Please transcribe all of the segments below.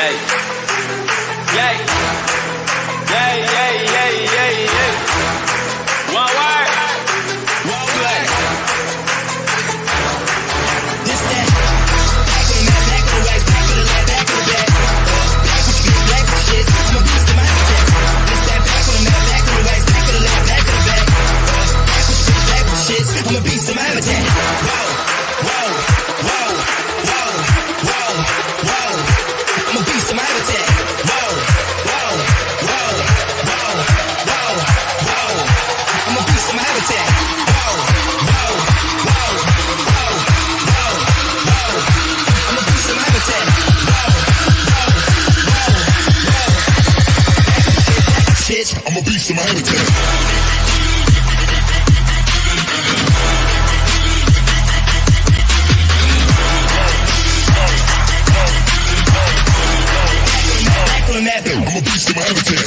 One word. One play. This that. Back on the mat, back on the right, back on the left, back on the back. Back with you, black with shit. I'm a beast in my habitat. This that. Back on the mat, back on the right, back on the left, back on the back. Back with you, black with shit. I'm a beast in my habitat. Whoa. I'm a beast in my habitat. Whoa. I'm a beast in my habitat. I'm a beast in my habitat. Shit, I'm a beast in my habitat. I'm a beast in my habitat.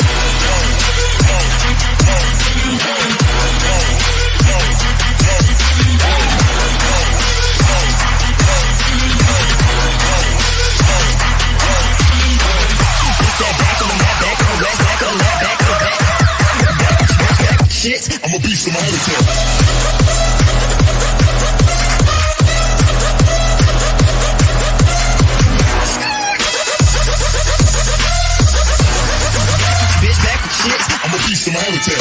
Shit, I'm a beast in my habitat. I'm a beast in my habitat.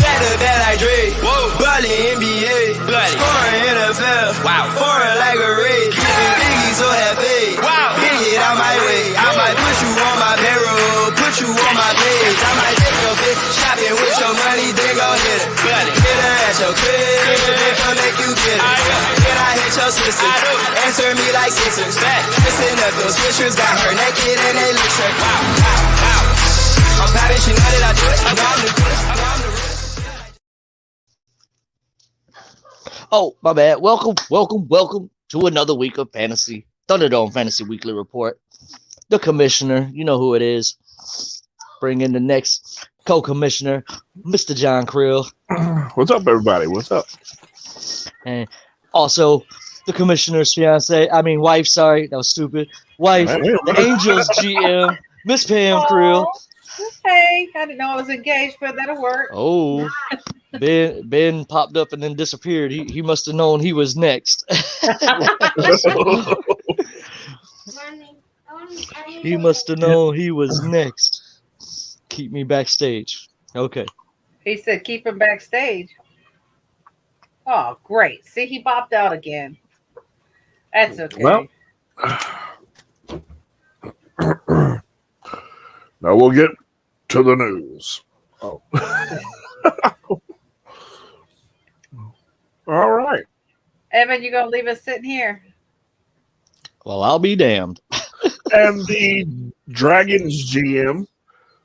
Better than I dream. Bloody NBA. Scoring NFL. Wow. Foreign like a raid. Biggie so happy. Wow. Big hit out my way. I might put you on my payroll. Put you on my page. I might take your bitch shopping with your money. Then go hit it. Hit her at your crib. Then make you get it. Then I hit your sister. Answer me like sisters. Missing up those pictures. Got her naked and they look straight. Wow. I'm proud that she know that I do it. I'm the realest. Oh, my bad. Welcome to another week of Fantasy Thunderdome Fantasy Weekly Report. The commissioner, you know who it is. Bring in the next co-commissioner, Mr. John Krill. What's up, everybody? What's up? And also the commissioner's wife, sorry, that was stupid. Wife, the Angels GM, Miss Pam Krill. Hey, I didn't know I was engaged, but that'll work. Oh, Ben popped up and then disappeared. He must have known he was next. He must have known he was next. Keep me backstage. Okay. He said keep him backstage. Oh, great. See, he popped out again. That's okay. Well, now we'll get to the news. Oh. All right. Evan, you gonna leave us sitting here? Well, I'll be damned. And the Dragons GM.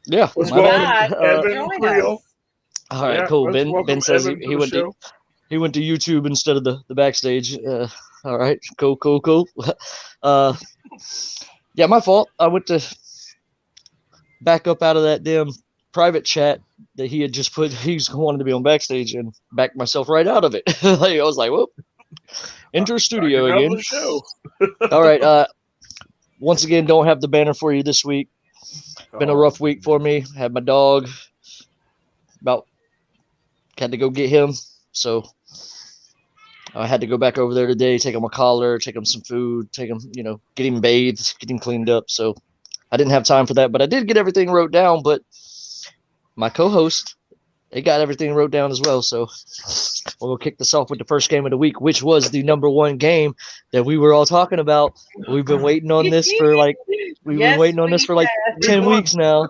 Yeah. Let's my bad. Evan Creel. All right, Yeah, cool. let's Ben says Evan he went to YouTube instead of the backstage. All right, cool. Yeah, my fault. I went to back up out of that damn private chat that he had just put. He's wanted to be on backstage and backed myself right out of it. I was like, whoop. Enter studio again. All right. Once again, don't have the banner for you this week. Been a rough week for me. Had my dog. Had to go get him. So I had to go back over there today, take him a collar, take him some food, take him, get him bathed, get him cleaned up. So I didn't have time for that, but I did get everything wrote down. But my co-host, they got everything wrote down as well. So we'll kick this off with the first game of the week, which was the number one game that we were all talking about. We've been waiting on this for like 10 weeks now.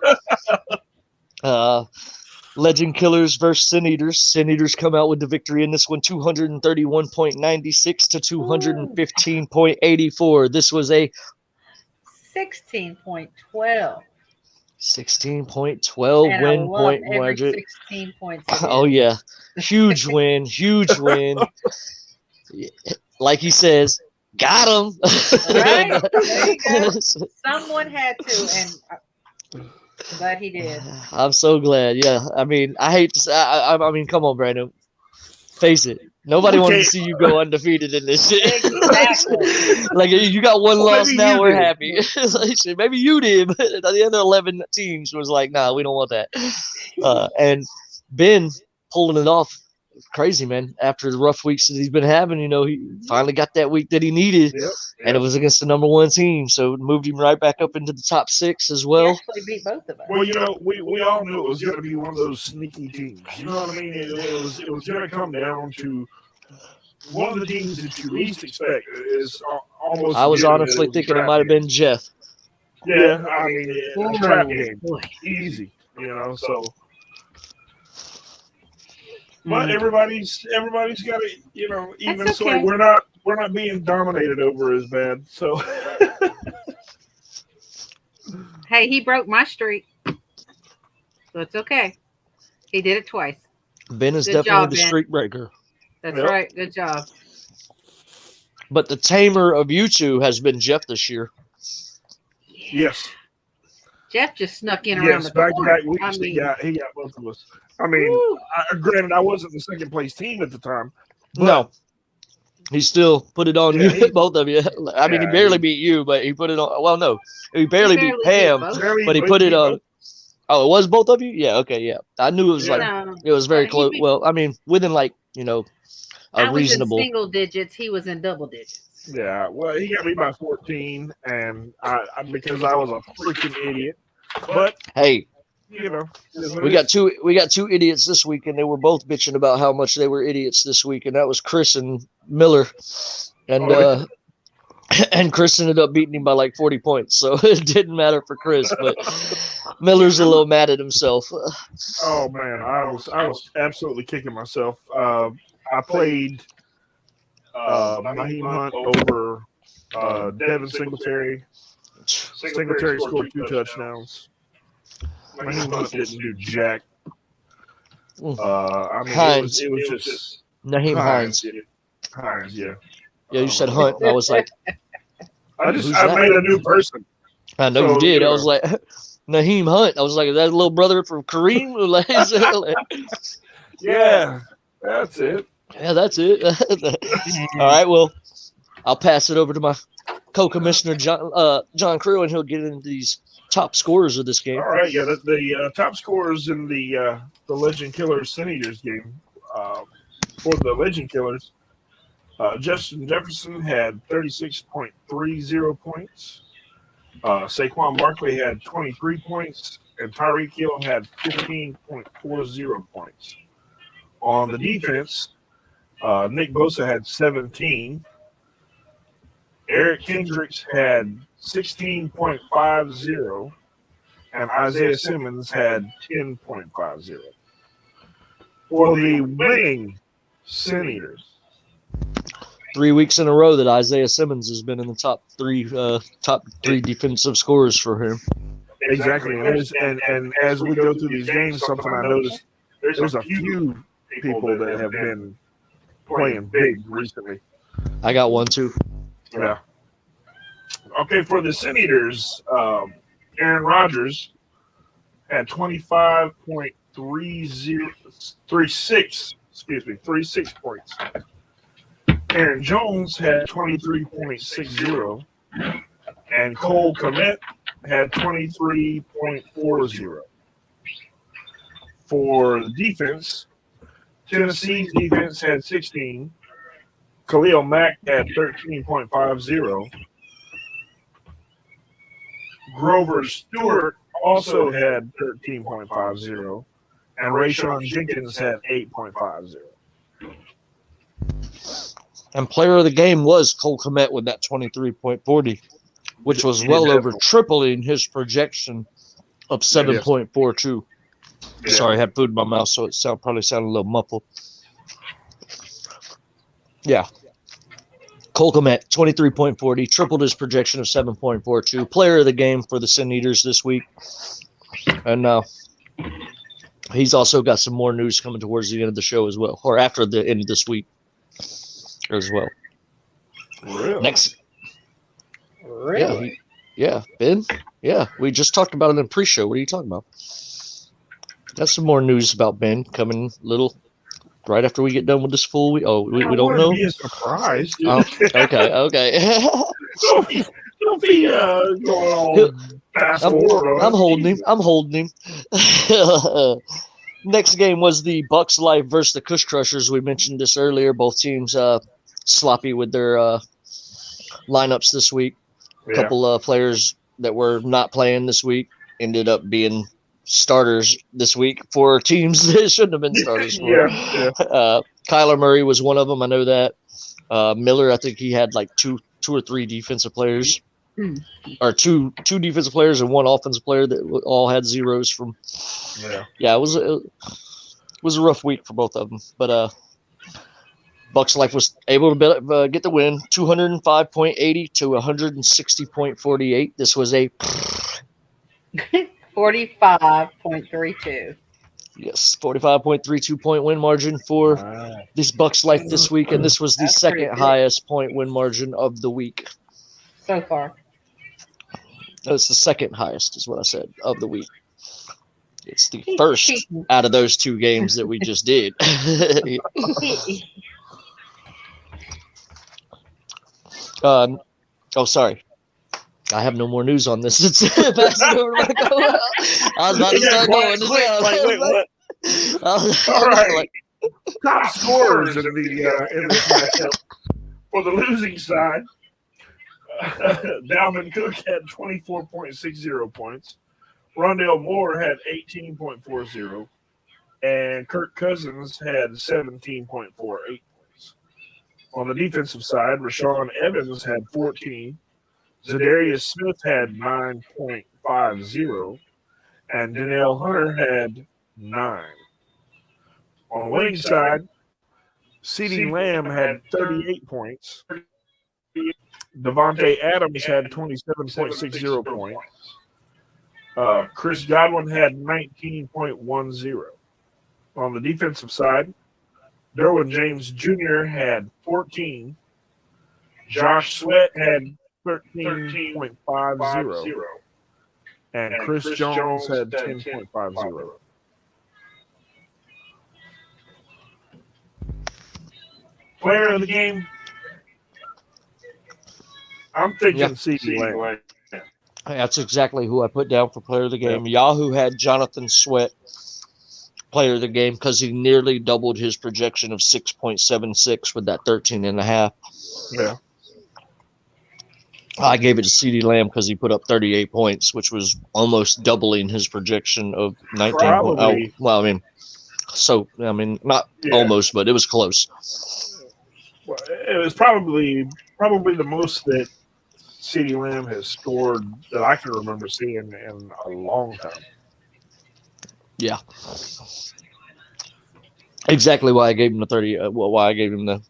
Legend Killers versus Sin Eaters. Sin Eaters come out with the victory in this one, 231.96 to 215.84. This was a 16.12. 16.12 win point margin. 16 points. Oh yeah, huge win. Like he says, got him. Right? There you go. Someone had to, and I'm glad he did. I'm so glad. Yeah, I mean, I hate to say. I mean, come on, Brandon. Face it. Nobody wanted to see you go undefeated in this shit. Exactly. Like you got one Well, loss maybe now, you we're did. happy. Like, shit, maybe you did, but the other 11 teams was like, nah, we don't want that. And Ben pulling it off, crazy man. After the rough weeks that he's been having, you know, he finally got that week that he needed, Yep. and it was against the number 1 team, so it moved him right back up into the top 6 as He well. actually beat both of us. Well, you know, we all knew it was going to be one of those sneaky teams. You know what I mean? It was going to come down to one of the teams that you least expect is almost. I was given honestly that was a thinking it trap might have game. been Jeff. Yeah, I mean, a trap game, Boy. easy. You know, so. But everybody's got it. You know, even That's so, okay. we're not being dominated over as bad. So. Hey, he broke my streak, so it's okay. He did it twice. Ben is Good definitely job, the Ben. streak breaker. That's Yep. right. Good job. But the tamer of you two has been Jeff this year. Yes. Jeff just snuck in around Yes. the Back to corner. back weeks. I He mean, got both of us. I mean, woo. granted, I wasn't the second place team at the time. But No. He still put it on Yeah, you, both of you. I mean, he Yeah, barely beat you, but he put it on. Well, no. He barely beat Pam, both. but he put it on. Oh, it was both of you? Yeah, okay, yeah. I knew it was like, No. it was very He close. beat- Well, I mean, within like, you know, I a was reasonable. in single digits. He was in double digits. Yeah, well, he got me by 14, and I because I was a freaking idiot. But Hey, you know, we got two idiots this week, and they were both bitching about how much they were idiots this week, and that was Chris and Miller. And and Chris ended up beating him by like 40 points, so it didn't matter for Chris. But Miller's a little mad at himself. Oh man, I was absolutely kicking myself. I played Naheem Hunt over Devin Singletary. Singletary scored 2 touchdowns. Naheem Hunt didn't do jack. I mean, Hines. it was just Naheem Hines. Hines, yeah. Yeah, you said Hunt. And I was like, I Who's I that? made a new person. I know So, you did. you I was like, Naheem Hunt. I was like, is that a little brother from Kareem? Yeah, that's it. Yeah, that's it. All right, well, I'll pass it over to my co-commissioner, John Crew, and he'll get into these top scorers of this game. All right, yeah, the top scorers in the Legend Killers Sin Eaters game for the Legend Killers, Justin Jefferson had 36.30 points. Saquon Barkley had 23 points, and Tyreek Hill had 15.40 points. On the defense, Nick Bosa had 17. Eric Kendricks had 16.50, and Isaiah Simmons had 10.50. For the winning Sin Eaters, 3 weeks in a row that Isaiah Simmons has been in the top three defensive scorers for him. exactly. And as we go through these games, something I noticed, there's a few people that have been playing big recently. I got one too. Yeah. Okay, for the Sin Eaters, Aaron Rodgers had 36 points. Aaron Jones had 23.60, and Cole Kmet had 23.40. For the defense, Tennessee's defense had 16. Khalil Mack had 13.50. Grover Stewart also had 13.50, and Rayshon Jenkins had 8.50. And player of the game was Cole Kmet with that 23.40, which was well over tripling his projection of 7.42. Yeah. Sorry, I had food in my mouth, so it probably sounded a little muffled. Yeah. Cole Kmet, 23.40, tripled his projection of 7.42. Player of the game for the Sin Eaters this week. And he's also got some more news coming towards the end of the show as well, or after the end of this week as well. Really? Next. Really? Yeah, Ben. Yeah, we just talked about it in pre-show. What are you talking about? Got some more news about Ben coming little right after we get done with this full week. Oh, we I don't want it to know. be a surprise. Oh, okay. Don't be going all fast forward on I'm us. holding him. I'm holding him. Next game was the Bucks Life versus the Cush Crushers. We mentioned this earlier. Both teams sloppy with their lineups this week. A Yeah. couple players that were not playing this week ended up being starters this week for teams that shouldn't have been starters for. Yeah. Kyler Murray was one of them. I know that. Miller, I think he had like two or three defensive players, or two defensive players and one offensive player that all had zeros from. Yeah, it was a rough week for both of them, but Bucks Life was able to get the win, 205.80 to 160.48. This was a 45.32. yes, 45.32 point win margin for this Bucks Life this week, and this was the That's pretty second good. highest point win margin of the week. So far. No, it's the second highest, is what I said, of the week. It's the first out of those two games that we just did. Oh, sorry. I have no more news on this. It's pass it over to Marco. I was about to start going. Wait, what? All right. Top scorers in this matchup for the losing side. Dalvin Cook had 24.60 points. Rondale Moore had 18.40. And Kirk Cousins had 17.48 points. On the defensive side, Rashawn Evans had 14. Zadarius Smith had 9.50. And Danielle Hunter had 9. On the winning side, CeeDee Lamb had 38 points. Devontae Adams had 27.60 points. Chris Godwin had 19.10. On the defensive side, Derwin James Jr. had 14. Josh Sweat had 13.50. And Chris Jones had 10.50. Player of the game, I'm thinking CeeDee Lamb. That's exactly who I put down for player of the game. Yahoo had Jonathan Sweat, player of the game, because he nearly doubled his projection of 6.76 with that 13.5. Yeah. I gave it to CeeDee Lamb because he put up 38 points, which was almost doubling his projection of 19. Probably. Not almost, but it was close. Well, it was probably the most that CeeDee Lamb has scored that I can remember seeing in a long time. Yeah. Exactly why I gave him the 30. Why I gave him the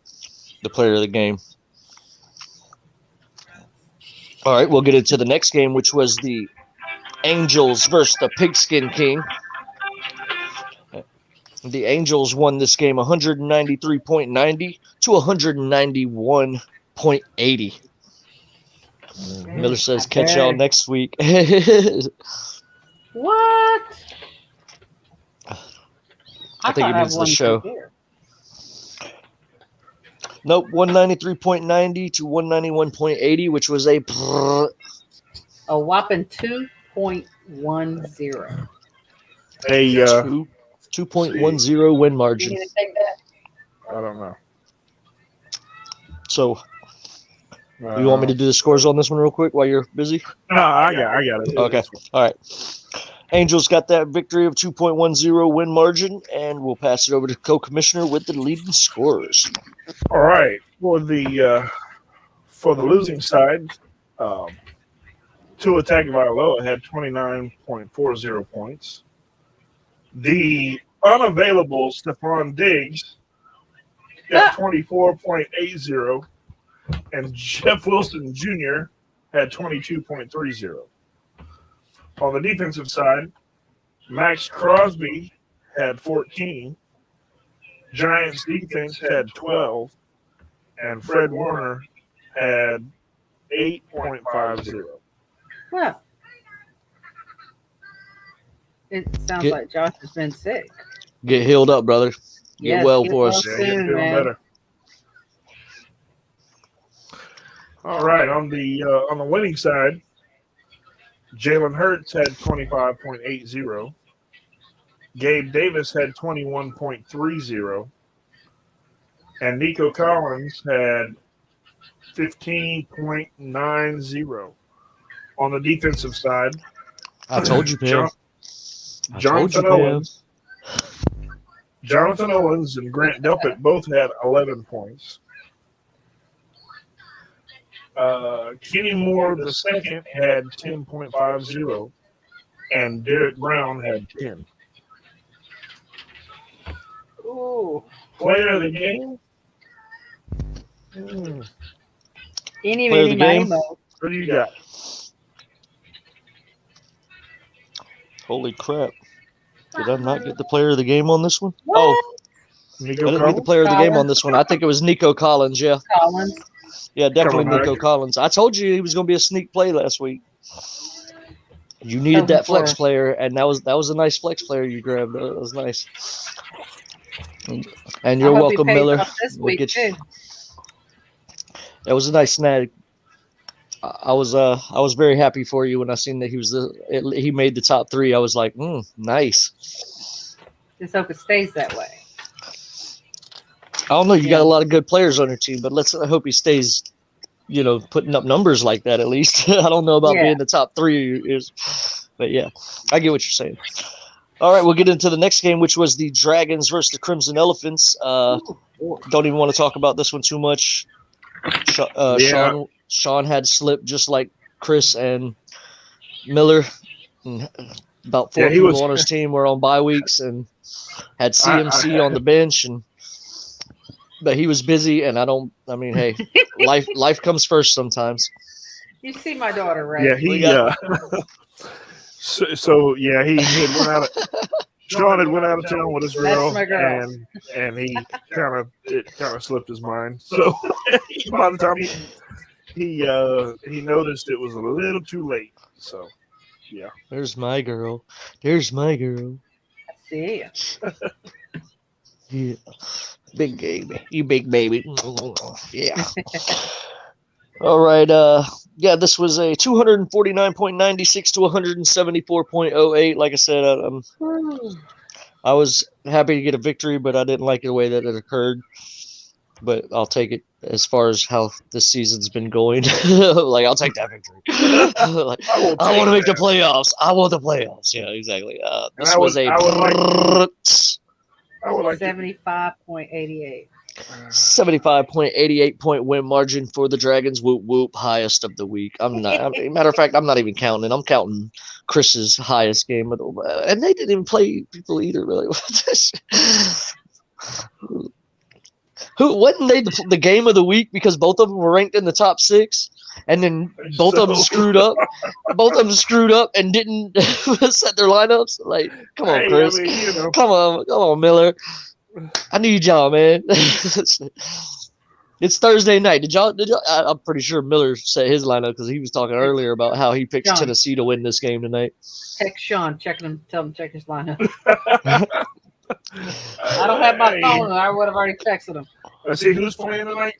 player of the game. All right, we'll get into the next game, which was the Angels versus the Pigskin King. The Angels won this game 193.90 to 191.80. Miller says, catch y'all next week. What? I think it means the show. Nope, 193.90 to 191.80, which was a whopping 2.10. A 2.10 win margin. You didn't think that? I don't know. So, you want me to do the scores on this one real quick while you're busy? No, I got it. Okay, all right. Angels got that victory of 2.10 win margin, and we'll pass it over to co-commissioner with the leading scorers. All right, for the losing side, Tua Tagovailoa had 29.40 points. The unavailable Stephon Diggs got 24.80, and Jeff Wilson Jr. had 22.30. On the defensive side, Max Crosby had 14. Giants defense had 12. And Fred Warner had 8.50. Well, it sounds Get- like Josh has been sick. Get healed up, brother. Get Yes, well get for well us. Yeah, he's soon, feeling man. better. All right, on the winning side, Jalen Hurts had 25.80. Gabe Davis had 21.30. And Nico Collins had 15.90. On the defensive side, I told you, Pam. I told you, Jonathan Pam. Owens. Jonathan Owens and Grant Delpit both had 11 points. Kenny Moore the second had 10.50, and Derek Brown had 10. Ooh. Player of the game? Any, Player of the many, miny, game? mo. What do you got? Holy crap. Did I not get the player of the game on this one? What? Oh, Nico I didn't get the Collins? player of the game on Collins. this one. I think it was Nico Collins, yeah. Collins. Yeah, definitely Coming back. Nico Collins. I told you he was going to be a sneak play last week. You needed that flex for- player, and that was a nice flex player you grabbed. That was nice. And you're I hope he welcome, pays Miller. off this We'll week, get you- too. That was a nice snag. I was very happy for you when I seen that he made the top 3. I was like, nice. Just hope it stays that way. I don't know. You got Yeah. a lot of good players on your team, but I hope he stays, putting up numbers like that at least. I don't know about Yeah. being the top 3, but yeah, I get what you're saying. All right, we'll get into the next game, which was the Dragons versus the Crimson Elephants. Don't even want to talk about this one too much. Yeah. Sean had slipped just like Chris and Miller. And about 4 Yeah, he people was- on his team were on bye weeks and had CMC on the bench, but he was busy. And hey, life comes first sometimes. You see my daughter, right? Yeah, We he. got- So yeah, he had went out. Sean had went out of town with his girl, That's my girl. and he kind of slipped his mind. So by the time he noticed it was a little too late. So yeah, There's my girl. There's my girl. I see. Yeah. Big baby. You big baby. Yeah. All right. Yeah, this was a 249.96 to 174.08. Like I said, I was happy to get a victory, but I didn't like the way that it occurred. But I'll take it as far as how this season's been going. Like, I'll take that victory. Like, I want to make the playoffs. I want the playoffs. Yeah, exactly. This was a I would like to, 75.88. 75.88 point win margin for the Dragons. Whoop whoop, highest of the week. Matter of fact, I'm not even counting. I'm counting Chris's highest game, and they didn't even play people either. Really, who wasn't they the game of the week because both of them were ranked in the top 6, and then both of them screwed up. Both of them screwed up and didn't set their lineups. Like, come on, Chris. Come on, Miller. I need y'all, man. It's Thursday night. Did y'all? I'm pretty sure Miller set his lineup because he was talking earlier about how he picked John. Tennessee to win this game tonight. Text Sean, tell him to check his lineup. I don't have my phone, and I would have already texted him. Let's see who's playing tonight.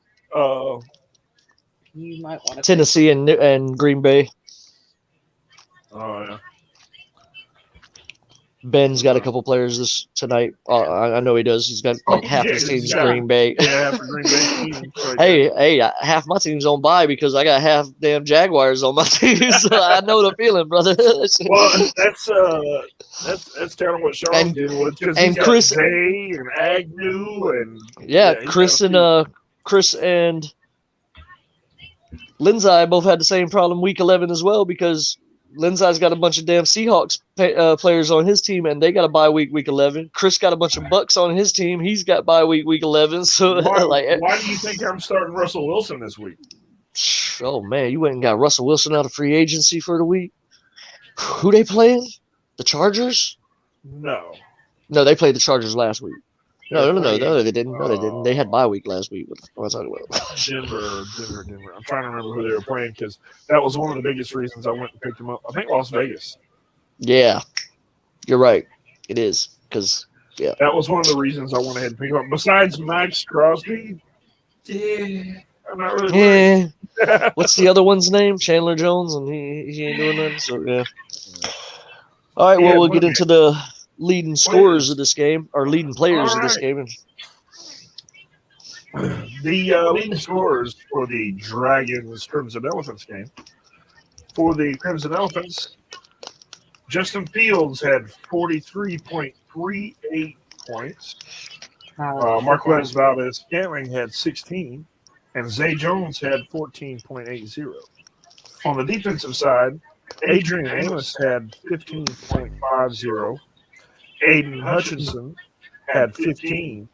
You might want to. Tennessee and Green Bay. Oh yeah. Ben's got a couple players tonight. I know he does. He's got like half his team's Green Bay. Yeah, for Green Bay team. Right Hey, half my team's on bye because I got half damn Jaguars on my team. So I know the feeling, brother. Well, that's kind of what Sean's doing with because and he's got Chris- Zay and Agnew and Yeah, he's Chris got and Lindsay both had the same problem week 11 as well because Lindsay's got a bunch of damn Seahawks players on his team, and they got a bye week 11. Chris got a bunch of Bucks on his team. He's got bye week 11. So why do you think I'm starting Russell Wilson this week? Oh man, you went and got Russell Wilson out of free agency for the week. Who they playing? The Chargers? No. No, they played the Chargers last week. No, they didn't. No, they didn't. They had bye week last week. What am I talking about? Denver. I'm trying to remember who they were playing because that was one of the biggest reasons I went and picked them up. I think Las Vegas. Yeah, you're right. It is because that was one of the reasons I went ahead and picked them up. Besides Max Crosby, I'm not really. What's the other one's name? Chandler Jones, and he ain't doing nothing. So yeah. All right. Well, we'll get into the leading scorers of this game, or leading players of this game. The leading scorers for the Dragons Crimson Elephants game. For the Crimson Elephants, Justin Fields had 43.38 points. Marquez Valdez-Scantling had 16, and Zay Jones had 14.80. On the defensive side, Adrian Amos had 15.50. Aiden Hutchinson had 15,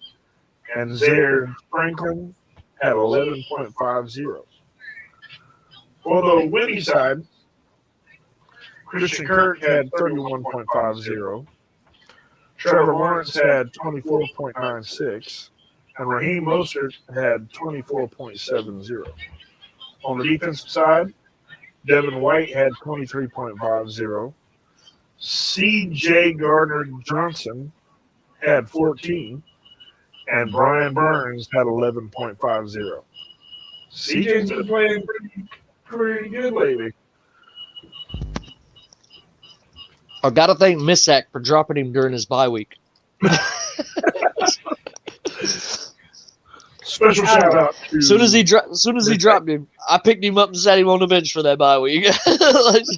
and Zaire Franklin had 11.50. For the winning side, Christian Kirk had 31.50. Trevor Lawrence had 24.96, and Raheem Mostert had 24.70. On the defensive side, Devin White had 23.50. C.J. Gardner-Johnson had 14, and Brian Burns had 11.50. C.J.'s been playing pretty good lately. I gotta thank Missack for dropping him during his bye week. Special shout out to. As soon as he dropped him, I picked him up and sat him on the bench for that bye week. I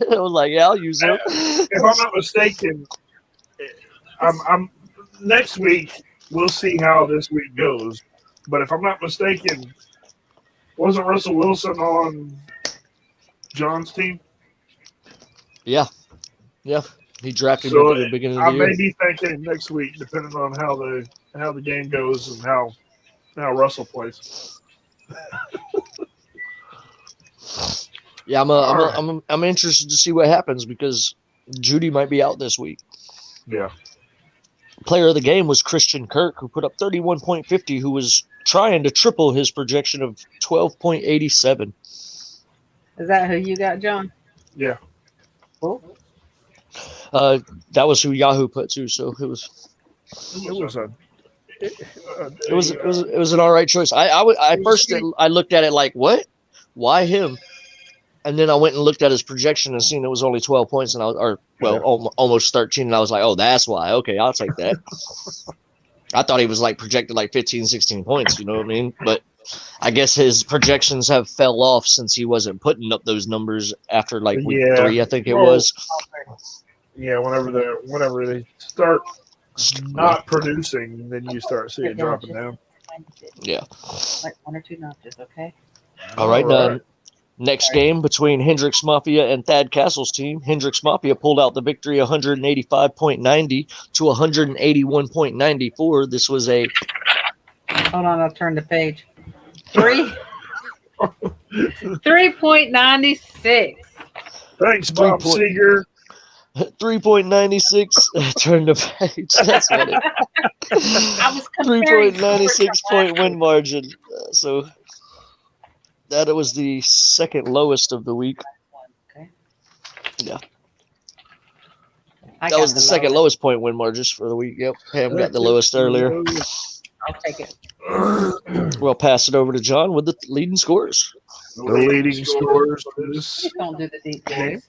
was like, yeah, I'll use him. If I'm not mistaken, I'm next week we'll see how this week goes. But if I'm not mistaken, wasn't Russell Wilson on John's team? Yeah. He drafted him at the beginning of the year. I may be thinking next week, depending on how the game goes and how Russell plays. Yeah, I'm interested to see what happens because Judy might be out this week. Yeah. Player of the game was Christian Kirk, who put up 31.50, who was trying to triple his projection of 12.87. Is that who you got, John? Yeah. Cool. That was who Yahoo put too, so it was an all right choice. I first looked at it like, what? Why him? And then I went and looked at his projection and seen it was only 12 points, and almost 13, and I was like, oh, that's why. Okay, I'll take that. I thought he was like projected like 15, 16 points. You know what I mean? But I guess his projections have fell off since he wasn't putting up those numbers after like week 3, I think it was. Yeah, whenever they start not producing, then you start seeing it dropping down. Yeah. Like 1 or 2 notches, okay? All right, now next game between Hendrix Mafia and Thad Castle's team. Hendrix Mafia pulled out the victory 185.90 to 181.94. This was a... Hold on, I'll turn the page. 3.96. Thanks, Bob Seeger. 3.96. Turn the page. That's what it. 3.96 point win margin. So that was the second lowest of the week. Okay. Yeah. That was the second lowest point win margin for the week. Yep. Pam got the lowest earlier. I'll take it. We'll pass it over to John with the leading scores. The leading scores for this. Don't do the deep voice.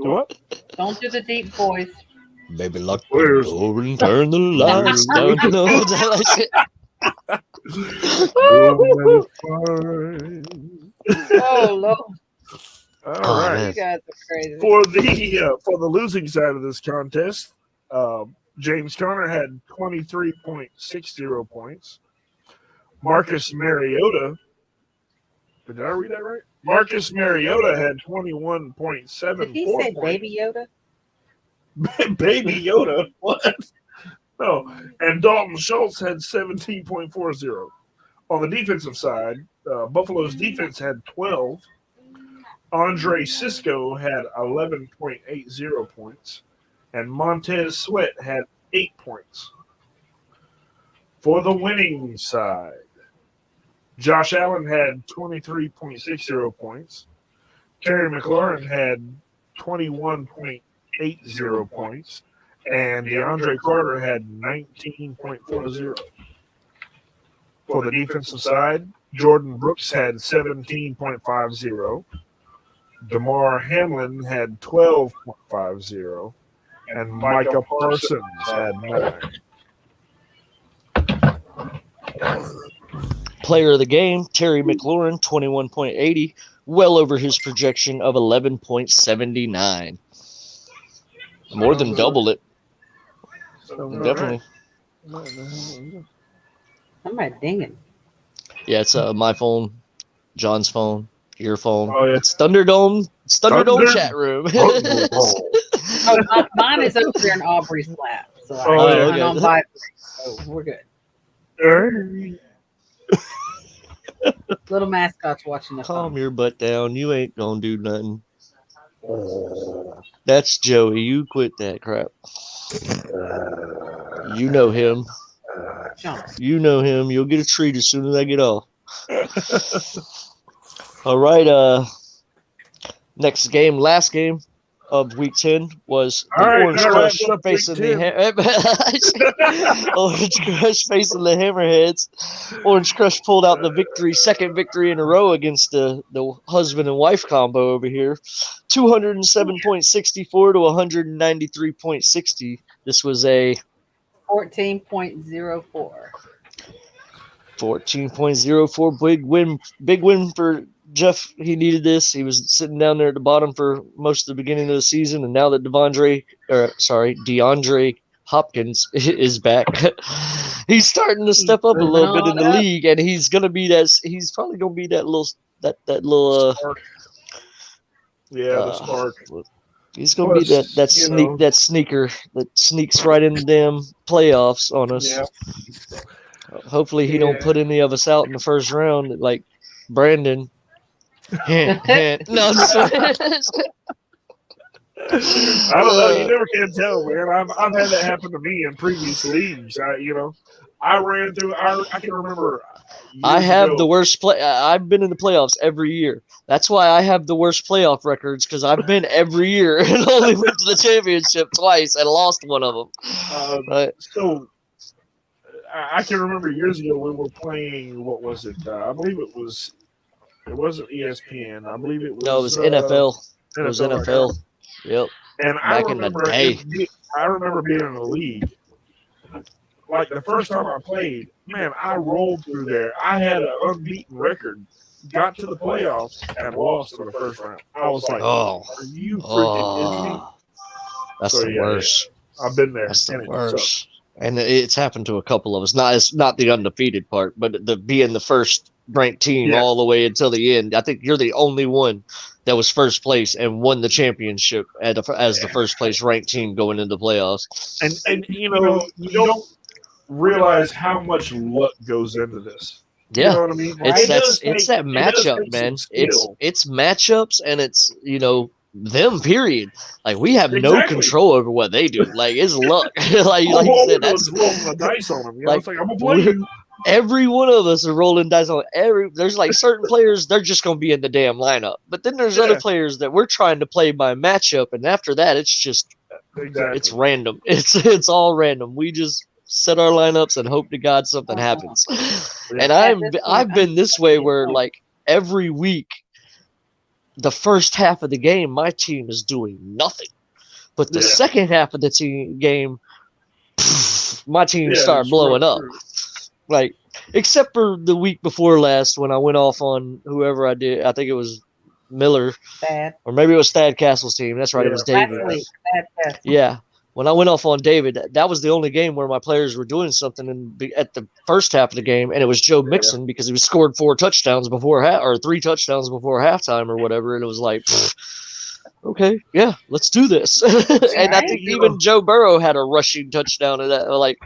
What? Don't do the deep voice. Baby, lock the door and turn the lights down. Oh, Lord. All right. You guys are crazy. For the losing side of this contest, James Conner had 23.60 points. Marcus Mariota, did I read that right? Marcus Mariota had 21.74. Did he say Baby Yoda? Baby Yoda? What? No. And Dalton Schultz had 17.40. On the defensive side, Buffalo's defense had 12. Andre Sisco had 11.80 points. And Montez Sweat had 8 points. For the winning side, Josh Allen had 23.60 points. Terry McLaurin had 21.80 points. And DeAndre Carter had 19.40. For the defensive side, Jordan Brooks had 17.50. DeMar Hamlin had 12.50. And Micah Parsons had 9. Player of the game, Terry McLaurin, 21.80, well over his projection of 11.79. More than double it. Definitely. Somebody dinging. Yeah, it's my phone, John's phone, your phone. Oh, yeah. It's Thunderdome. It's Thunderdome Thunder- chat room. Oh, mine is up there in Aubrey's lap, so I Oh, turn okay. on vibrate, so we're good. Little mascot's watching the Calm phone. your butt down. You ain't gonna do nothing. That's Joey. You quit that crap. You know him. John. You know him. You'll get a treat as soon as I get off. All right. Next game, last game of Week 10 was the Orange Crush facing the Orange Crush facing the Hammerheads. Orange Crush pulled out the victory, second victory in a row against the husband and wife combo over here. 207.64 to 193.60. This was a 14.04. 14.04 big win for Jeff. He needed this. He was sitting down there at the bottom for most of the beginning of the season, and now that DeAndre Hopkins is back, he's starting to step up a little bit in the league, and he's gonna be that. He's probably gonna be that little spark. The spark. He's gonna be that sneaker that sneaks right in the damn playoffs on us. Yeah. Hopefully he don't put any of us out in the first round like Brandon. Hint, hint. No, I'm just I don't know. You never can tell, man. I've had that happen to me in previous leagues. I ran through. I can remember. I have the worst play. I've been in the playoffs every year. That's why I have the worst playoff records, because I've been every year and only went to the championship twice and lost one of them. So I can remember years ago we were playing. What was it? I believe it was. It wasn't ESPN. I believe it was. No, it was NFL. It was NFL. Yep. And back in the day. I remember being in the league. Like the first time I played, man, I rolled through there. I had an unbeaten record. Got to the playoffs and lost in the first round. I was like, "Are you freaking kidding me?" That's the worst. I've been there. That's the worst. And it's happened to a couple of us. It's not the undefeated part, but being the first ranked team all the way until the end. I think you're the only one that was first place and won the championship as the first place ranked team going into the playoffs. And you don't realize how much luck goes into this. Yeah, you know what I mean? It's that matchup, man. It's matchups, and it's them. Period. Like we have no control over what they do. Like it's luck. like you said, that's rolling the dice on them. It's like I'm gonna play you. Every one of us are rolling dice on there's like certain players, they're just going to be in the damn lineup. But then there's other players that we're trying to play by matchup. And after that, it's just, it's random. It's all random. We just set our lineups and hope to God something happens. And I've been this way where like every week, the first half of the game, my team is doing nothing. But the second half of the game, my team started blowing up. Like, except for the week before last when I went off on whoever I did. I think it was Miller. Or maybe it was Thad Castle's team. That's right. It was David. Yeah. When I went off on David, that was the only game where my players were doing something at the first half of the game, and it was Joe Mixon because he was scored 4 touchdowns before or 3 touchdowns before halftime or whatever, and it was like, okay, yeah, let's do this. And I think even Joe Burrow had a rushing touchdown in that. Like,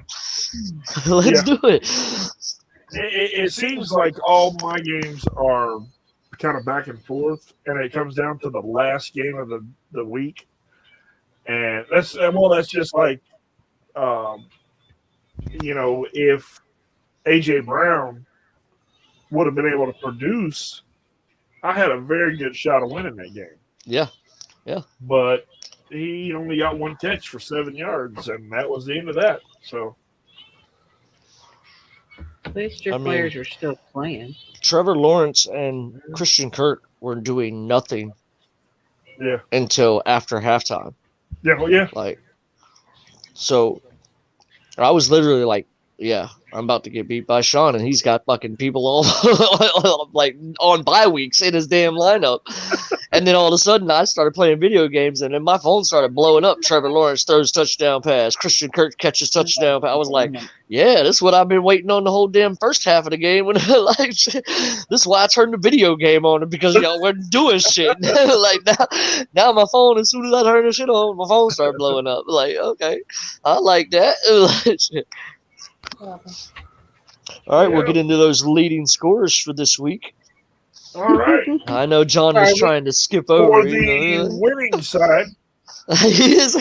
let's do it. It seems like all my games are kind of back and forth, and it comes down to the last game of the week. And that's just like, if A.J. Brown would have been able to produce, I had a very good shot of winning that game. Yeah. But he only got one catch for 7 yards, and that was the end of that. So, At least your I mean- players are still playing. Trevor Lawrence and Christian Kirk were doing nothing yeah. until after halftime. Yeah, well, yeah. Like, so I was literally like, yeah, I'm about to get beat by Sean, and he's got fucking people all like on bye weeks in his damn lineup. And then all of a sudden, I started playing video games, and then my phone started blowing up. Trevor Lawrence throws touchdown pass. Christian Kirk catches touchdown pass. I was like, yeah, this is what I've been waiting on the whole damn first half of the game. When like, this is why I turned the video game on, because y'all weren't doing shit. Like now my phone, as soon as I turned the shit on, my phone started blowing up. Like, okay, I like that. All right, we'll get into those leading scorers for this week. All right. I know John was trying to skip over. For the winning side. He is.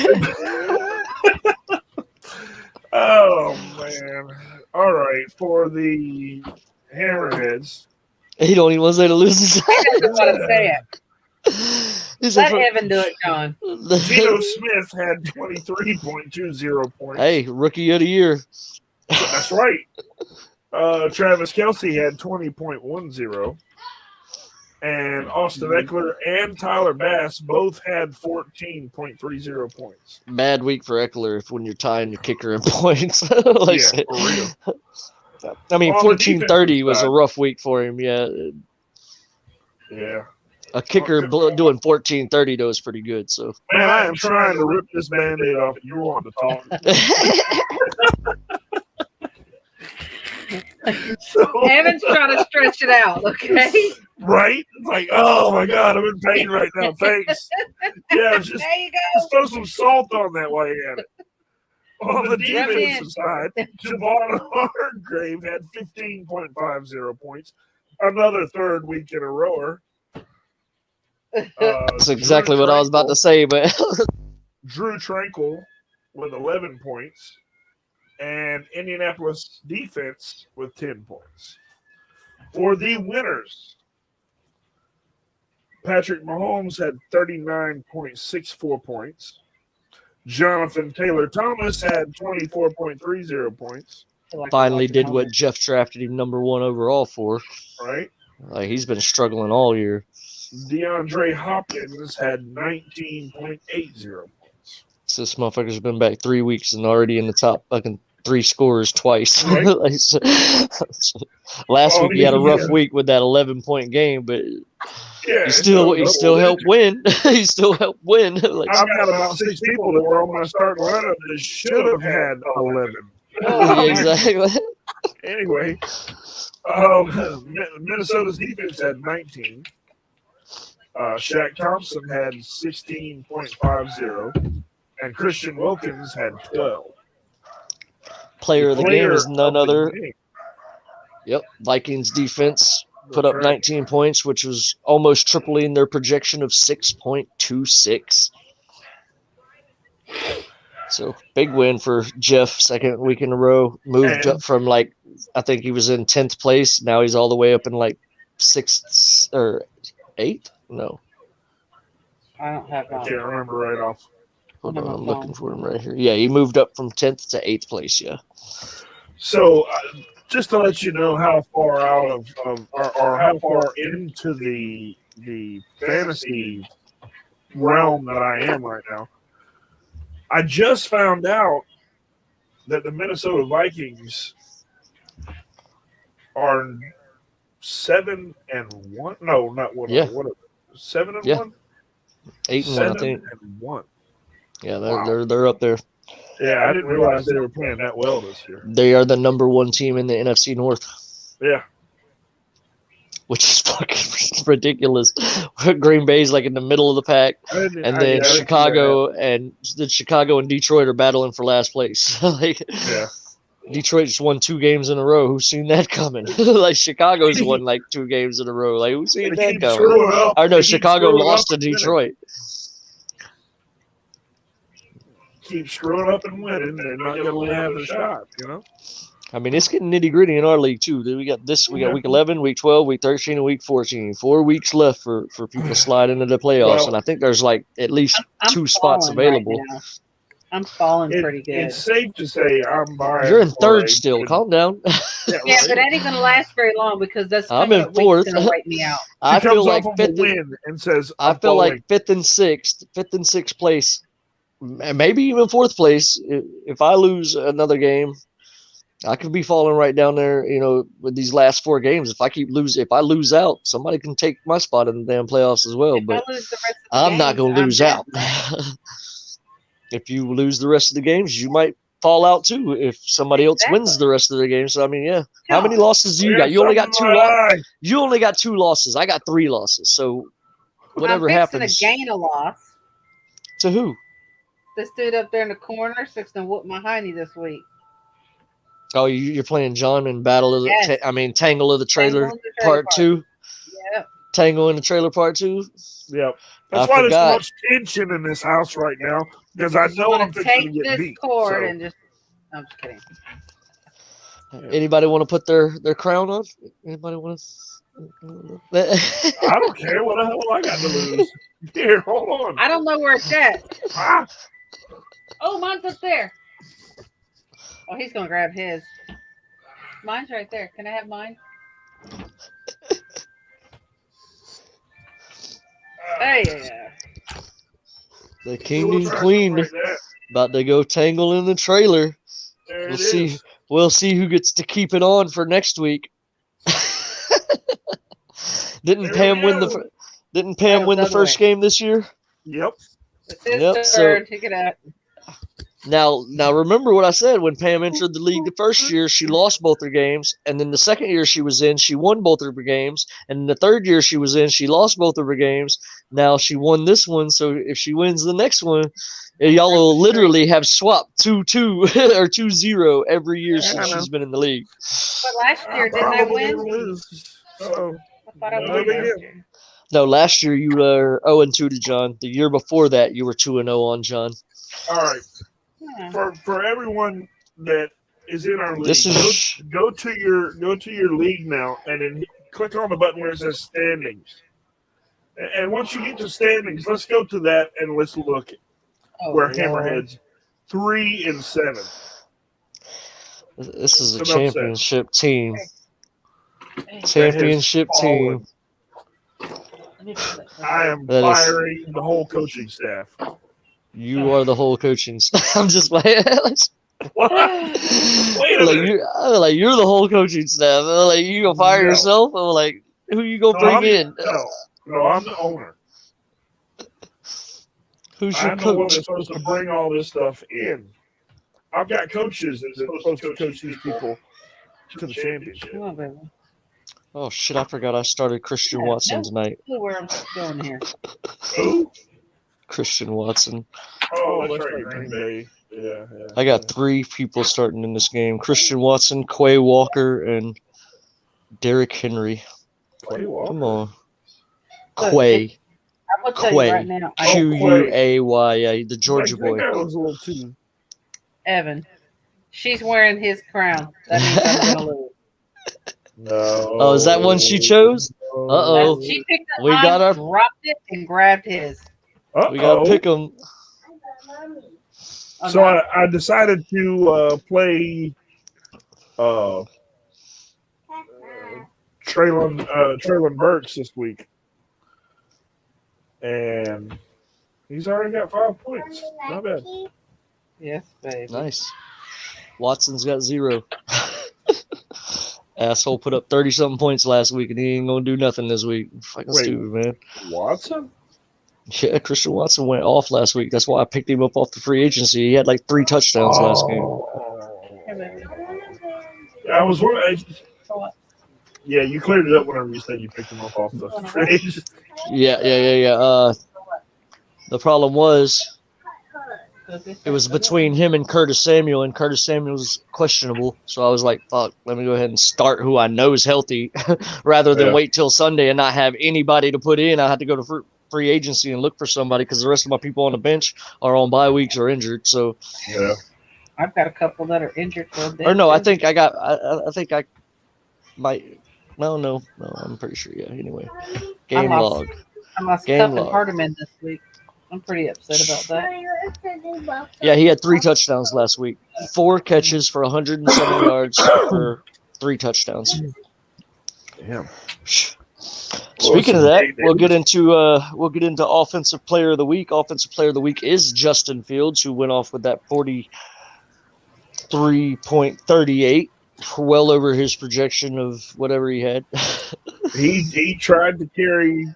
Oh, man. All right. For the Hammerheads. He don't even want to say the losing side. I just want to say it. Let Evan do it, John. Geno Smith had 23.20 points. Hey, rookie of the year. That's right. Travis Kelce had 20.10. And Austin Eckler and Tyler Bass both had 14.30 points. Bad week for Eckler when you're tying the kicker in points. Like, yeah, for real. I mean, 14.30 was a rough week for him. Yeah. Yeah. A kicker doing 14.30 though is pretty good. So. Man, I am trying to rip this Band-Aid off. You want to talk? Evan's trying to stretch it out, okay? Right? Like, oh my God, I'm in pain right now. Thanks. Yeah, just There you go. throw some salt on that while you're at it. On the defensive side, Javon Hargrave had 15.50 points. Another third week in a row. That's exactly what I was about to say, but Drew Tranquil with 11 points. And Indianapolis defense with 10 points. For the winners, Patrick Mahomes had 39.64 points. Jonathan Taylor Thomas had 24.30 points. finally did what Jeff drafted him #1 overall for. Right. Like, he's been struggling all year. DeAndre Hopkins had 19.80 points. So this motherfucker's been back 3 weeks and already in the top fucking 3 scorers twice. Right. Last week he had a rough week with that 11-point game, but Yeah, he still helped win. He still helped win. Like, I've got about 6 people that were on my starting lineup that should have had 11. yeah, exactly. Anyway, Minnesota's defense had 19. Shaq Thompson had 16.50, and Christian Wilkins had 12. Player of the game is none other. Yep, Vikings defense put up 19 points, which was almost tripling their projection of 6.26. So big win for Jeff, second week in a row. Moved up from I think he was in 10th place. Now he's all the way up in 6th or 8th. No, I don't have I that. can't remember right off. hold on, I'm looking for him right here. Yeah, he moved up from 10th to 8th place. Yeah. So, just to let you know how far out of or how far into the fantasy realm that I am right now, I just found out that the Minnesota Vikings are 7-1. No, not 1. Yeah. What? 7-1. Yeah. 8-1, I think. 7-1. Yeah, they're up there. Yeah, I didn't realize they were playing that well this year. They are the #1 team in the NFC North. Yeah. Which is fucking ridiculous. Green Bay's in the middle of the pack, and then Chicago and Detroit are battling for last place. Yeah. Detroit just won 2 games in a row. Who's seen that coming? Chicago's won 2 games in a row. Who's seen that coming? Or no, Chicago lost to Detroit. Keep screwing up and winning, they're not going to have a shot, I mean, it's getting nitty gritty in our league too. We got week 11, week 12, week 13, and week 14. 4 weeks left for people to slide into the playoffs, Well, and I think there's like at least I'm 2 spots falling right available. now. I'm falling pretty good. It's safe to say I'm buying. You're in for third a still. good- Calm down. Yeah, Yeah, right. but that ain't gonna last very long because that's I'm coming in up fourth. week's gonna wipe me out. I She feel comes like off of a fifth. win and says, I I'm feel falling. like fifth and sixth place, and maybe even fourth place. If I lose another game, I could be falling right down there. With these last 4 games, if I lose out, somebody can take my spot in the damn playoffs as well. If But I lose the rest of the I'm not games, gonna I'm lose dead. out. If you lose the rest of the games, you might fall out too. If somebody else wins the rest of the games, so I mean, yeah. How many losses do you got? You only got 2 losses. You only got 2 losses. I got 3 losses. So whatever I'm fixing happens, to gain a loss. to who? This dude up there in the corner fixing to whoop my hiney this week. Oh, you're playing John in Battle of the Yes. Tangle of the Trailer, Tangle in the Trailer Part 2. Yep. Tangle in the Trailer Part 2. Yep. I That's why there's so forgot. much tension in this house right now because I know I'm I'm gonna fixing to take get this beat. cord So. and just. I'm just kidding. Anybody want to put their crown on? Anybody want to? I don't care. What the hell I got to lose? Here, hold on. I don't know where it's at. Ah, Oh, mine's up there. Oh, he's gonna grab his. Mine's right there. Can I have mine? Hey, yeah. The king and queen right there. about to go tangle in the trailer. There We'll it see. is. We'll see who gets to keep it on for next week. Didn't There Pam we win go. Didn't Pam win the another first way. game this year? Yep. It's his Yep, turn. Take it out. Now remember what I said when Pam entered the league the first year, she lost both her games, and then the second year she was in, she won both of her games, and the third year she was in, she lost both of her games. Now she won this one, so if she wins the next one, y'all will literally have swapped 2-2 or 2-0 every year since she's been in the league. But last year, didn't I Probably win? lose. So, I thought I no won big last deal. year. No, last year you were 0-2 to John. The year before that, you were 2-0 on John. All right. Huh. For everyone that is in our league, This is go to your league now, and then click on the button where it says standings. And once you get to standings, let's go to that and let's look Oh, where Lord. Hammerhead's 3-7. this is a It's an upset. championship team. Hey, Championship team. let me put that- I am That is- firing the whole coaching staff. You are the whole coaching staff. I'm just playing. What? Wait a minute. You're the whole coaching staff. Like you gonna fire No. yourself? Or like who you gonna bring in? No, I'm the owner. Who's your I'm the one coach? that's supposed to bring all this stuff in. I've got coaches that's supposed to coach these people to the championship. Come on, baby. Oh shit! I forgot I started Christian Yeah, Watson no. tonight. Look where I'm going here. Who? Christian Watson. Oh, that's right, Green Bay. Yeah. I got 3 people starting in this game: Christian Watson, Quay Walker, and Derrick Henry. Quay Walker. Come on, Look, Quay. I'm gonna tell you right now. Quay. Yeah, the Georgia That guy boy. was a little too. Evan, she's wearing his crown. That means I'm gonna lose. No. Oh, is that one she chose? Uh-oh. She picked up We mine, got our- dropped it, and grabbed his. We gotta pick them. Oh, So no. I decided to play Traylon Burks this week, and he's already got 5 points. Not bad. Yes, baby. Nice. Watson's got 0. Asshole put up 30-something points last week, and he ain't gonna do nothing this week. Fucking Wait. stupid, man. Watson? Yeah, Christian Watson went off last week. That's why I picked him up off the free agency. He had like 3 touchdowns last game. Hey, baby. I was wondering. What? Yeah, you cleared it up whenever you said you picked him up off the fridge. Yeah. The problem was it was between him and Curtis Samuel, and Curtis Samuel's questionable. So I was like, fuck, let me go ahead and start who I know is healthy rather than Yeah. wait till Sunday and not have anybody to put in. I had to go to free agency and look for somebody because the rest of my people on the bench are on bye weeks or injured. So Yeah. I've got a couple that are injured for a bit. Or no, I too. think I got. I think I might. No. I'm pretty sure. Yeah. Anyway, game log. I lost Game Cup and log. Hardiman this week. I'm pretty upset about that. Yeah, he had 3 touchdowns last week. 4 catches for 107 yards for 3 touchdowns. Damn. Speaking of that, we'll get into offensive player of the week. Offensive player of the week is Justin Fields, who went off with that 43.38, well over his projection of whatever he had. He tried to carry.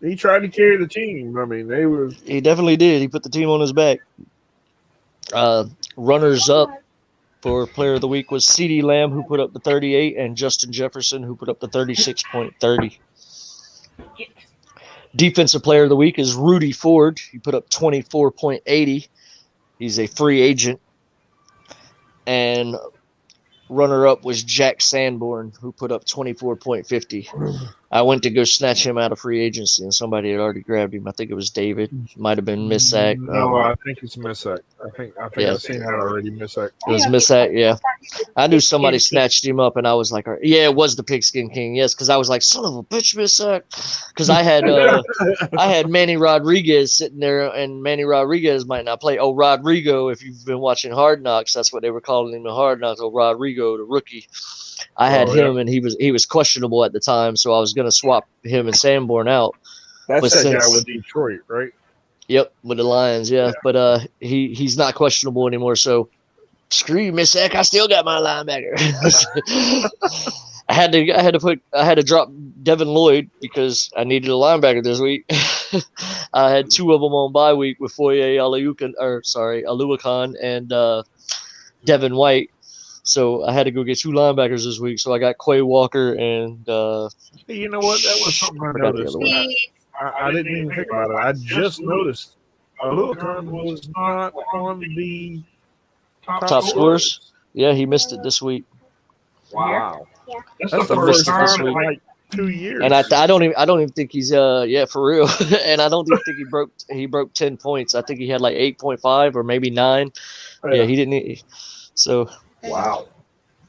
He tried to carry the team. I mean, they were. He definitely did. He put the team on his back. Runners up for player of the week was CeeDee Lamb, who put up the 38, and Justin Jefferson, who put up the 36.30. Defensive player of the week is Rudy Ford. He put up 24.80. He's a free agent. And runner-up was Jack Sanborn, who put up 24.50. I went to go snatch him out of free agency, and somebody had already grabbed him. I think it was David. Might have been Miss Sack. No, I think it's Miss Sack. I think Yeah. I've seen that already. Miss Sack. It was Miss Sack, yeah. I knew somebody snatched him up, and I was like, yeah, it was the Pigskin King, yes, because I was like, son of a bitch, Miss Sack. Because I had Manny Rodriguez sitting there, and Manny Rodriguez might not play. Oh, Rodrigo, if you've been watching Hard Knocks, that's what they were calling him in Hard Knocks. Oh, Rodrigo, the rookie. I had him, and he was questionable at the time, so I was going to swap him and Sanborn out. That's that guy with Detroit, right? Yep, with the Lions, yeah. But he's not questionable anymore, so screw you, Miss Sack. I still got my linebacker. I had to drop Devin Lloyd because I needed a linebacker this week. I had 2 of them on bye week with Foye Aluakon and Devin White. So I had to go get 2 linebackers this week. So I got Quay Walker and You know what? That was something I noticed. I didn't even think about it. I just noticed Aluakon was not on the top scores. Yeah, he missed it this week. Wow. Yeah. That's the first time in like 2 years. And I don't even think he's for real. And I don't even think he broke 10 points. I think he had like 8.5 or maybe 9. Yeah, he didn't. So wow.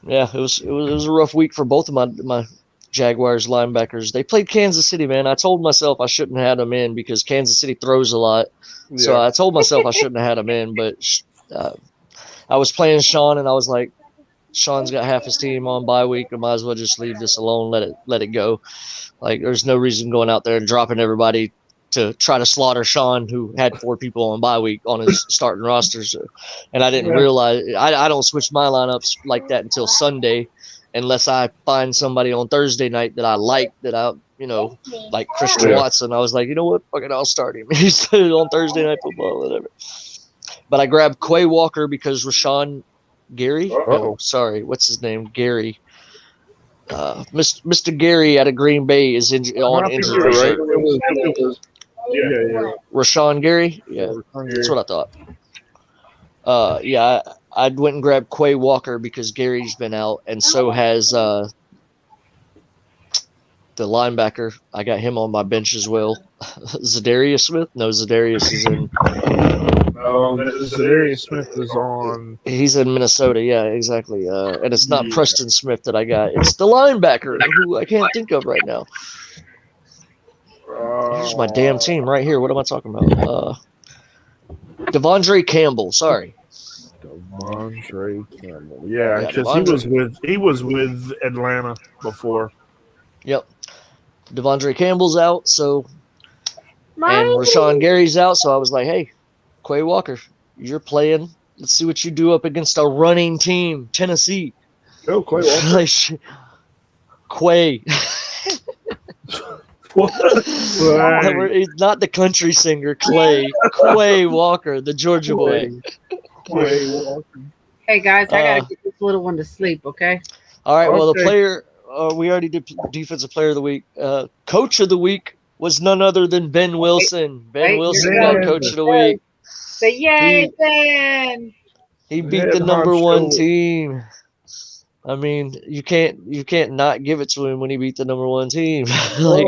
Yeah, it was a rough week for both of my Jaguars linebackers. They played Kansas City, man. I told myself I shouldn't have had them in because Kansas City throws a lot. Yeah. So I told myself I shouldn't have had them in, but I was playing Sean, and I was like, Sean's got half his team on bye week. I might as well just leave this alone, let it go. Like, there's no reason going out there and dropping everybody to try to slaughter Sean, who had 4 people on bye week on his starting roster. So, and I didn't realize I don't switch my lineups like that until Sunday, unless I find somebody on Thursday night that I like, that I, like Christian Watson. I was like, you know what? Fuck it, I'll start him. He's on Thursday Night Football, whatever. But I grabbed Quay Walker because Rashawn Gary. Oh, sorry, what's his name? Gary. Mr. Gary out of Green Bay is on injury reserve. Yeah. Rashawn Gary? Yeah, that's what I thought. I went and grabbed Quay Walker because Gary's been out, and so has the linebacker. I got him on my bench as well. Zadarius Smith? No, Zadarius is in. Zadarius Smith is on. He's in Minnesota, yeah, exactly. And it's not Preston Smith that I got. It's the linebacker who I can't think of right now. Here's my damn team right here. What am I talking about? Devondre Campbell. Sorry. Devondre Campbell. Yeah, because he was with Atlanta before. Yep. Devondre Campbell's out, so and Rashawn Gary's out, so I was like, hey, Quay Walker, you're playing. Let's see what you do up against a running team, Tennessee. Oh, Quay Walker. Quay. He's not the country singer, Clay. Quay Walker, the Georgia boy. Quay Walker. Hey, guys, I got to get this little one to sleep, okay? All right, well, the player, we already did Defensive Player of the Week. Coach of the Week was none other than Ben Wilson. Ben Wilson got Coach of the Week. Say yay, Ben! He beat the number 1 team. I mean, you can't not give it to him when he beat the number one team. Like,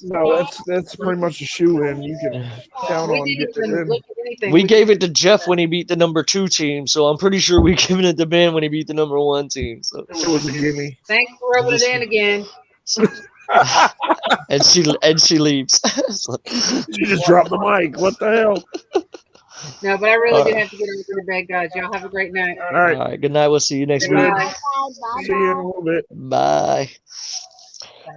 no, that's pretty much a shoe-in. You can count We on didn't getting even it in. look at anything. we gave it to Jeff when he beat the number two team, so I'm pretty sure we given it to Ben when he beat the number one team. So It was a gimme. Thanks for rubbing it in again. and she leaves. So- She just dropped the mic. What the hell? No, but I really All do right. have to get over to bed, guys. Y'all have a great night. All right. All right, good night. We'll see you next week. Goodbye. See you in a little bit. Bye.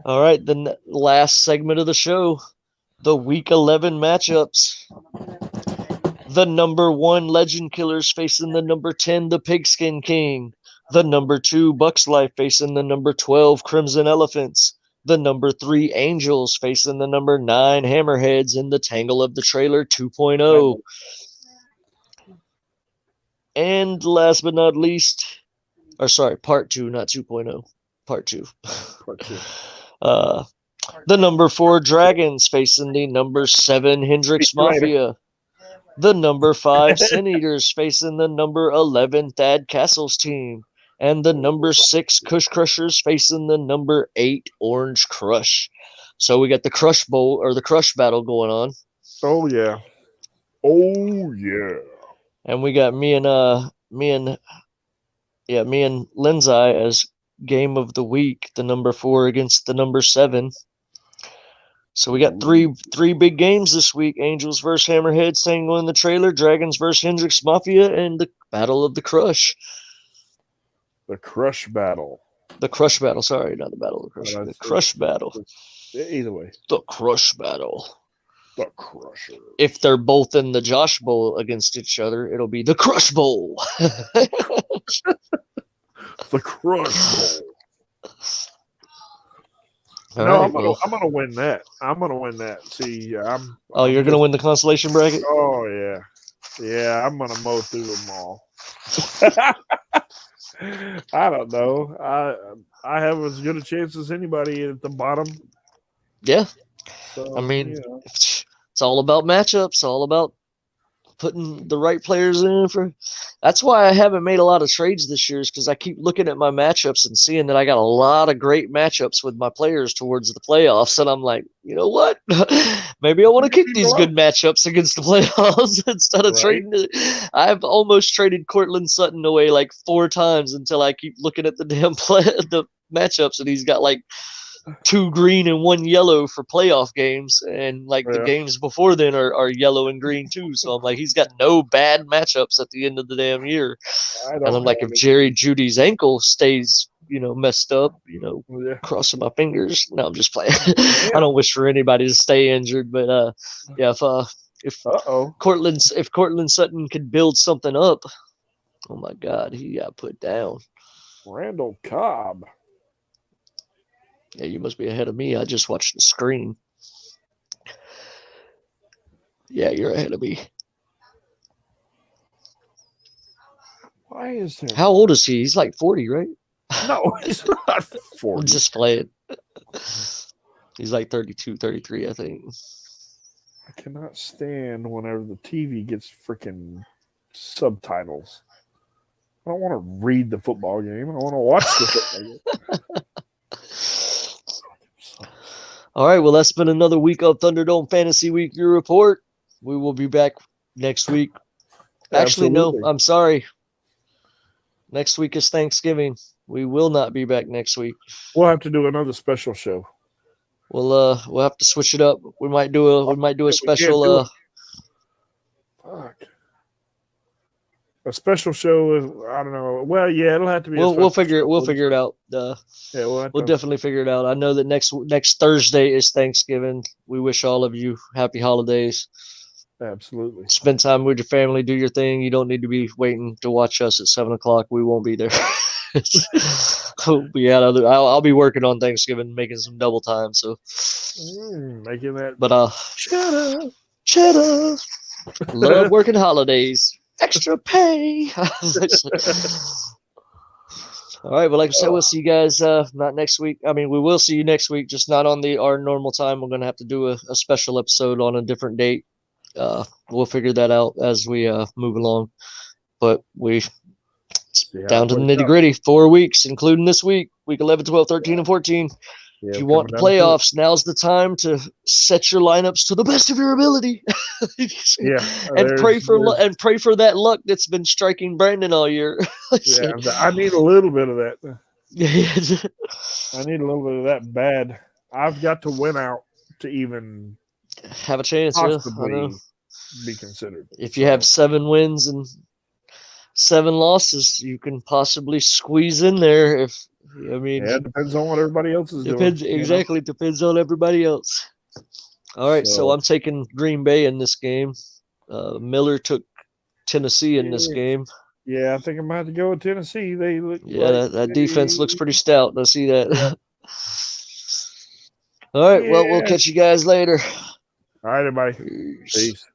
All right, the last segment of the show, the Week 11 matchups. The number 1 Legend Killers facing the number 10, the Pigskin King. The number 2 Bucks Life facing the number 12, Crimson Elephants. The number 3 Angels facing the number 9 Hammerheads in the Tangle of the Trailer 2.0. And last but not least, part 2, not 2.0, part 2. Part 2. The number 4 Dragons facing the number 7 Hendrix Mafia. The number 5 Sin Eaters facing the number 11 Thad Castles team. And the number 6 Kush Crushers facing the number 8 Orange Crush. So we got the Crush Bowl or the Crush Battle going on. Oh yeah. Oh yeah. And we got me and Lindsay as game of the week, the number 4 against the number 7. So we got three big games this week: Angels versus Hammerheads, Tango in the Trailer, Dragons versus Hendrix Mafia, and the Battle of the Crush. The Crush Battle. The Crush Battle, sorry, not the Battle of the Crush. The Crush Battle. Either way. The Crush Battle. The Crusher. If they're both in the Josh Bowl against each other, it'll be the Crush Bowl. The Crush Bowl. I'm gonna win that. I'm gonna win that. See, you're gonna win the consolation bracket? Oh yeah, yeah. I'm gonna mow through them all. I don't know. I have as good a chance as anybody at the bottom. Yeah. So, I mean, it's all about matchups, all about putting the right players in for. That's why I haven't made a lot of trades this year, is because I keep looking at my matchups and seeing that I got a lot of great matchups with my players towards the playoffs, and I'm like, you know what? Maybe I want to keep these good matchups against the playoffs instead of trading it. I've almost traded Cortland Sutton away like 4 times until I keep looking at the damn the matchups, and he's got like 2 green and 1 yellow for playoff games, and the games before then are yellow and green too. So I'm like, he's got no bad matchups at the end of the damn year. And I'm like, if Jerry Judy's ankle stays, messed up, crossing my fingers. No, I'm just playing. I don't wish for anybody to stay injured, but if Cortland Sutton could build something up, oh my God, he got put down. Randall Cobb. Yeah, you must be ahead of me. I just watched the screen. Yeah, you're ahead of me. Why is there? How old is he? He's like 40, right? No, he's not 40. I'm just playing. He's like 32, 33, I think. I cannot stand whenever the TV gets freaking subtitles. I don't want to read the football game. I want to watch the football game. All right, well, that's been another week of Thunderdome Fantasy Weekly Report. We will be back next week. Actually, Absolutely. no, I'm sorry. Next week is Thanksgiving. We will not be back next week. We'll have to do another special show. We'll have to switch it up. We might do a special. Fuck. A special show. I don't know. Well, yeah, it'll have to be. We'll figure it out. We'll definitely figure it out. I know that next Thursday is Thanksgiving. We wish all of you happy holidays. Absolutely. Spend time with your family. Do your thing. You don't need to be waiting to watch us at 7:00. We won't be there. I'll be working on Thanksgiving, making some double time. So making that. But cheddar. Love working holidays. Extra pay. All right, but like I said, we'll see you guys not next week. I mean, we will see you next week, just not on our normal time. We're going to have to do a special episode on a different date. We'll figure that out as we move along. But it's See how Down it to the works nitty out. gritty. 4 weeks, including this week, week 11, 12, 13, and 14. Yeah, If you want the coming down to it. playoffs, now's the time to set your lineups to the best of your ability. Yeah, and pray for there's- and pray for that luck that's been striking Brandon all year. yeah, I need a little bit of that. Yeah. I need a little bit of that bad. I've got to win out to even Have a chance, yeah. I know. possibly be considered. If you have 7 wins and 7 losses, you can possibly squeeze in there. I mean, Yeah, it depends on what everybody else is depends doing. exactly. Depends on everybody else. All right, so So- I'm taking Green Bay in this game. Miller took Tennessee in this Yeah. game. Yeah, I think I'm about to go with Tennessee. They look Yeah, like that defense looks pretty stout. I see that. Yeah. All right, well, we'll Yeah. catch you guys later. All right, everybody. Peace. Peace.